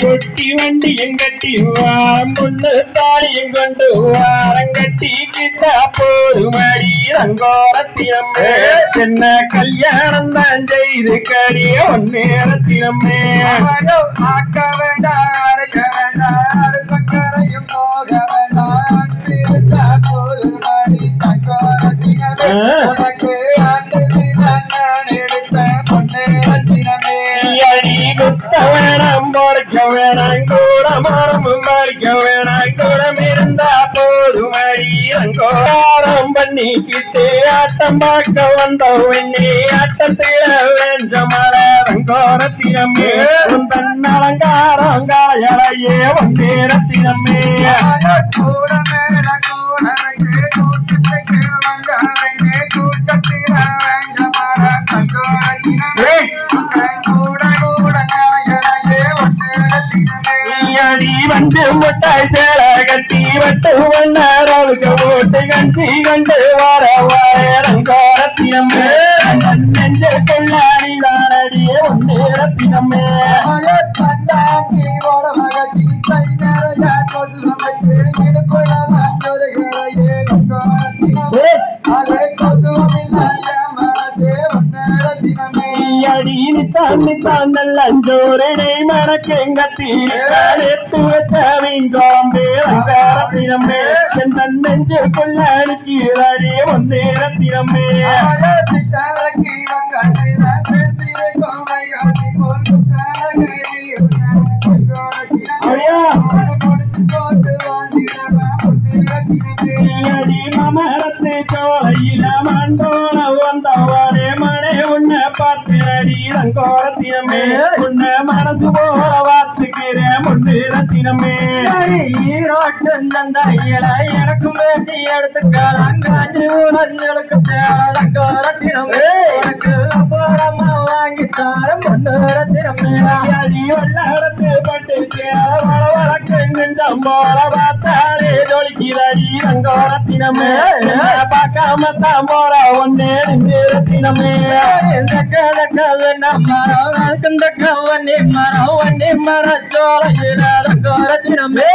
கொட்டி வண்டி எங்கட்டி வாரம் கொண்டு தாலியும் கொண்டு வாரம் கட்டி கிட்ட போதுமடி ரங்கோரத்தினமே என்ன கல்யாணம் தான் செய்து கடிய ஒன்னேரத்தினமே ஆக்க வேண்டாம் அரைக்க வேண்டாம் சக்கரையும் போக வேண்டாம் போதுமடி ரங்கோரத்தினமே உனக்கு ஆண்டு நான் எடுத்த பொன்னேரத்தினமே அடி குத்த வேணாம் மறைக்க வேணாம் கூட மரமும் மறைக்க வேணாம் கூடம் இருந்தா போதும் அடி ரங்கோரம் பண்ணிக்கிட்டு ஆட்டம் பார்க்க வந்த வெண்ணி ஆட்டத்தில வேஞ்ச மர ரங்கோரத்தினமே தன் அலங்காரம் காயலையே வந்தேரத்தினமே கூட மேல கூடமைக்கு கூட்டத்துக்கு வந்த வெண்ணி கூட்டத்தில வேஞ்ச மர ரங்கோரத்தினமே அடி வந்து முட்டாய் சேல கட்டி வட்டு வண்ணாரவுக்கு ஓட்டு கஞ்சி கண்டு வர ரங்கோரத்தினமே நெஞ்ச கொள்ளாடி நானடியே ஒன்னேரத்தினமே தண்டாக்கி ஓட மகட்டி கை நிறைய கொசு அமைத்து இடுப்புல வந்தொருகளையே ரங்கோரத்தினமே அதே கொசுவில்லைய மனசே ஒன்னேரத்தினமே அடி நித்தான் நல்லஞ்சோரனை மணக்கெங்கத்தி எடுத்து வச்சவின் கோம்பே ரங்கோரத்தினமே என் நெஞ்சு கொள்ளாடிக்கிறாரே ஒன்னேரத்தினமே சித்தாரக்கி வங்கட்டில பேசிய கோமையாதி போல் கொடுத்து வாங்கிடவா அடி மமரத்தை சோலையில மண்டோல வந்தவாரே மனே உன்னை பார்க்கிறடி ரங்கோரத்தினமே உன்னை மனசு போல வாத்துக்கிறேன் முன்னேரத்தினமே ஈரோட்டு நந்தையில எனக்கும் வேண்டி எடுத்துக்கலாம் காஞ்சி ஊரஞ்சலுக்கு ரங்கோரத்தினமே எனக்கு அப்புறமா வாங்கி தாரம் பொன்னேரத்தினமே அடி வல்லாரத்தை பட்டு வழக்கு நெஞ்சம் போல பார்த்தாலே ஜொலிக்கிறடி ரங்கோரத்தினமே பார்க்காம தான் போற ஒன்னே நேரத்தினமே மரம் சோலையில ரங்கோரத்தினமே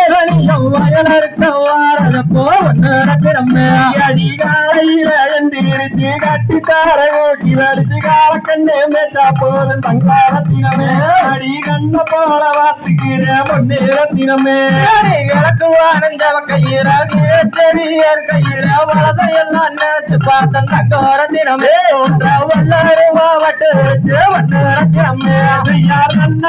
வயலறுக்க வாரத போரத்தினமே அதிகாலையில எந்திரிச்சு கட்டி தார ஓட்டி வடிச்சு காலக்கண்ணே மேச்சா போதும் தங்காரத்தினமே அடி கண்ண போல வாத்துக்கிறேன் பொன்னேரத்தினமே எனக்கு வானஞ்சவ கையிற செடியர் கையிற வலதையெல்லாம் நினைச்சு பார்த்தேன் தங்கோரத்தினமே ஒன்ற வல்லருவா வட்டு வச்சு வண்ணரத்தினமே யார் நன்னே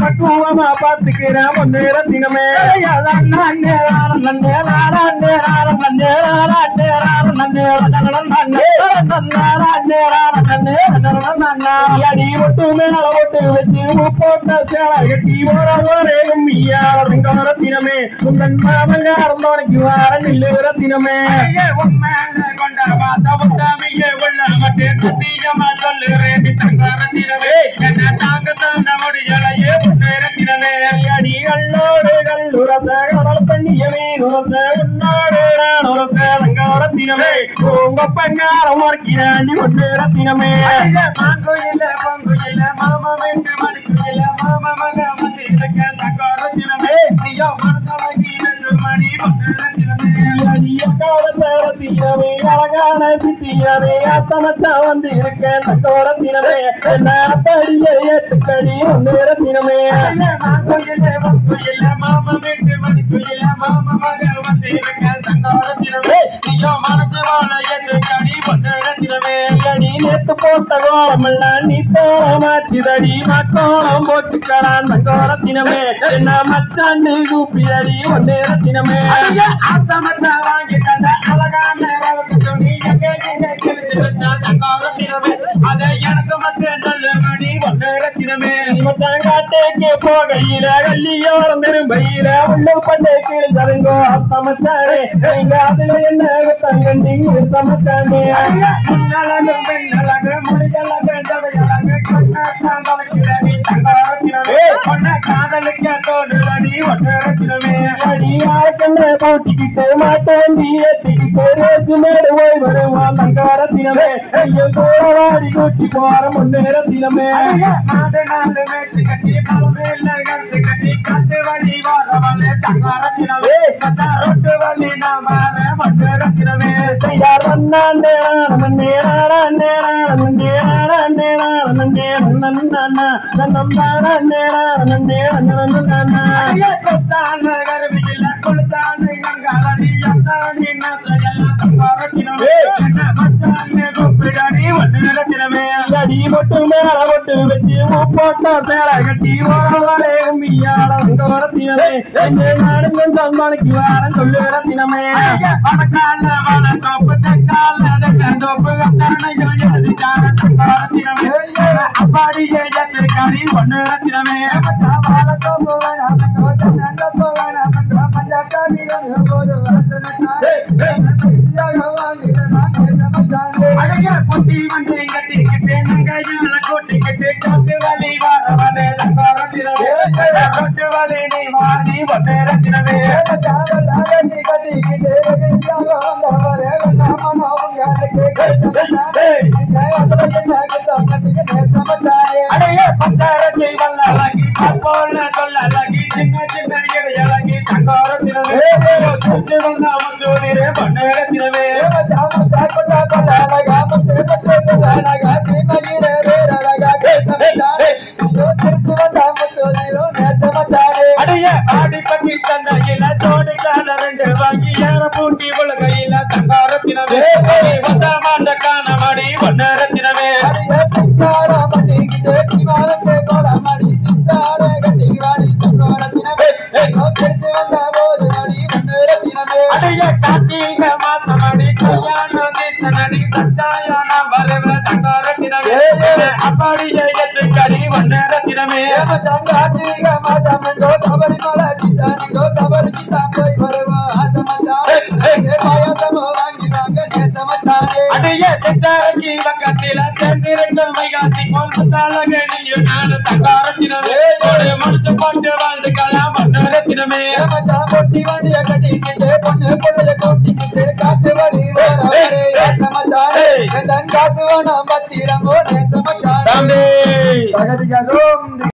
பக்குவமா பாத்துக்கிறேன் பொன்னேரத்தினமே அடி ஒட்டு மேல ஒட்டு வச்சு போட்ட சேலை கட்டி ஒரே ரங்கோரத்தினமே உங்கள் மாமங்காரம் தொடக்கி வார நில்லுரத்தினமே கொண்ட பாத்த உத்தமையே உள்ள மட்டே சத்தியமா சொல்லுறேன் தங்கரத்தினமே என்ன தாங்கத்தான் நம்முடையே முன்னேறத்தினமே அடி கல்லோடு கல்லுரச கடல் தண்ணியமே உரச உன்னோடு நான் உரச ரங்கோரத்தினமே உங்க பங்காரம் மறக்கிறாண்டி முன்னேரத்தினமே மாங்குயில பொங்குயில மாமா வென்று மணிக்குயில மாமா மக வந்து இருக்க தங்கரத்தினமே ஐயோ மனசலகி மணி முன்னேறத்தினமே அடியக்காரத்தினமே அழகான சித்தியமே அசமச்சா வந்து இருக்க தங்கோரத்தினமே என்ன படிய ஏத்துக்கடி முன்னேரத்தினமே மாங்குயில பொங்குயில மாமா வென்று மணிக்குயில மாமா மக வந்து இருக்க தங்கரத்தினமே ஐயோ மனசு வாழ ஏத்துக்கடி முன்னேறத்தினமே அடி நேத்து போட்ட கோலமெல்லாம் நீ போமாச்சிதடி மக்கோலம் போட்டுக்கிறான் தங்கோரத்தினமே என்ன மச்சாண்டு கூப்பியடி ஒன்னேரத்தினமே ஆசமத்தை வாங்கி தந்த அழகான ரவக்கு துணி எங்கே கிழிச்சு வச்சா தங்கரத்தினமே அதை எனக்கு மட்டும் நல்ல மணி ஒன்னேற ரத்தினமே மச்சான் காட்டேக்கு போகையில கல்லியோரம் திரும்பையில உள்ள பண்ணை கீழ் தருங்கோ சமைச்சாரே நீங்க அதுல என்ன தங்கண்டிங்க சமைச்சானே முன்னழகும் பெண்ணழகு முடிகளகு தவையழகு கண்ணாத்தான் தலைக்கிறடி தங்க ரத்தினமே பொண்ண காதலுக்கு தோடுலடி ஒட்ட ரத்தினமே அடி ஆசன போட்டிக்கிட்டு மாட்டேந்தி ஏத்திக்கிட்டு ரேசு மேடு போய் வருவான் தங்க ரத்தினமே ஐயோ கோவாடி கூட்டி போற முன்னே ரத்தினமே நாடு நாலு மேட்டு கட்டி பலமேல கட்டு கட்டி காட்டு வழி வாரவளே தங்க ரத்தினமே ரொட்டு வழி நான் மாற ஒட்ட ரத்தினமே யார் வந்தாண்டே நன்னே நானே நன்னே நானே நன்னே நன்னா நன்னம் நானே நன்னே நன்னா கொத்தான கருவியில கொளுத்தான கங்காளி எத்தானி நாசையெல்லாம் தங்க ரத்தினமே மச்சானே கூப்பிடடி ஒட்ட ரத்தினமே அடி மொட்டு மேல மொட்டு வச்சு போட்டா சேலை கட்டி ஓரவளே உம்பியாட தங்க ரத்தினமே எங்கே நாடும் சம்மானுக்கு வாரம் சொல்லு ரத்தினமே வடக்கால வட சோப்பு தெற்கால தெற்கோப்பு கத்தானையும் எழுதிச்சார தங்க ரத்தினமே அப்பாடியே எத்திருக்காடி ஒன்று ரத்தினமே வாழ சோப்பு வேணாம் சோப்பு வேணாம் மஞ்சாக்காடி போது அழக பொட்டி வந்து கட்டிக்கிட்டு நங்கையால கூட்டிக்கிட்டு காட்டு வழி வாரவனே தங்க ரத்தினமே கொட்டு வழி நீ வாடி ஒன்று ரத்தினமே கட்டிக்கிட்டு அடைய பத்தாரத்தை வல்லழகி போல சொல்லழகி சின்ன சின்ன இடையழகி தங்காரத்தினவே சுற்றி வந்த முசூரிரே பண்ணத்தினவே அடைய ஆடி பட்டி தந்தையில தோடு கால ரெண்டு வாங்கி ஏற பூட்டி உலகையில தங்காரத்தினவே வந்த மாண்ட காணமடி பண்ணத்தினவே அடைய கார்த்திக மாசமடி கல்யாண தேசனடி சத்தாயான வரவ தங்காரத்தினவே அப்படியே எத்துக்கடி வண்ணரத்தினமே கார்த்திக மாசம் தவறி மலை சித்தானிங்கோ தவறு சித்தாம்போய் வருவா வாங்கி வாங்க நேசமத்தானே அடைய சித்தாரங்கி பக்கத்தில சென்றிருக்கும் மைகாத்தி போல் முத்தாளகனியும் நான் தங்காரத்தினமே முடிச்சு போட்டு வாழ்ந்து கலாம் வண்ணரத்தினமே பொட்டி வண்டிய கட்டிக்கிட்டு பொண்ணு பொழுத கூட்டிக்கிட்டு காட்டு வரி நேசமத்தானே காத்து வேணாம் பத்திரமோ நேசமத்தானே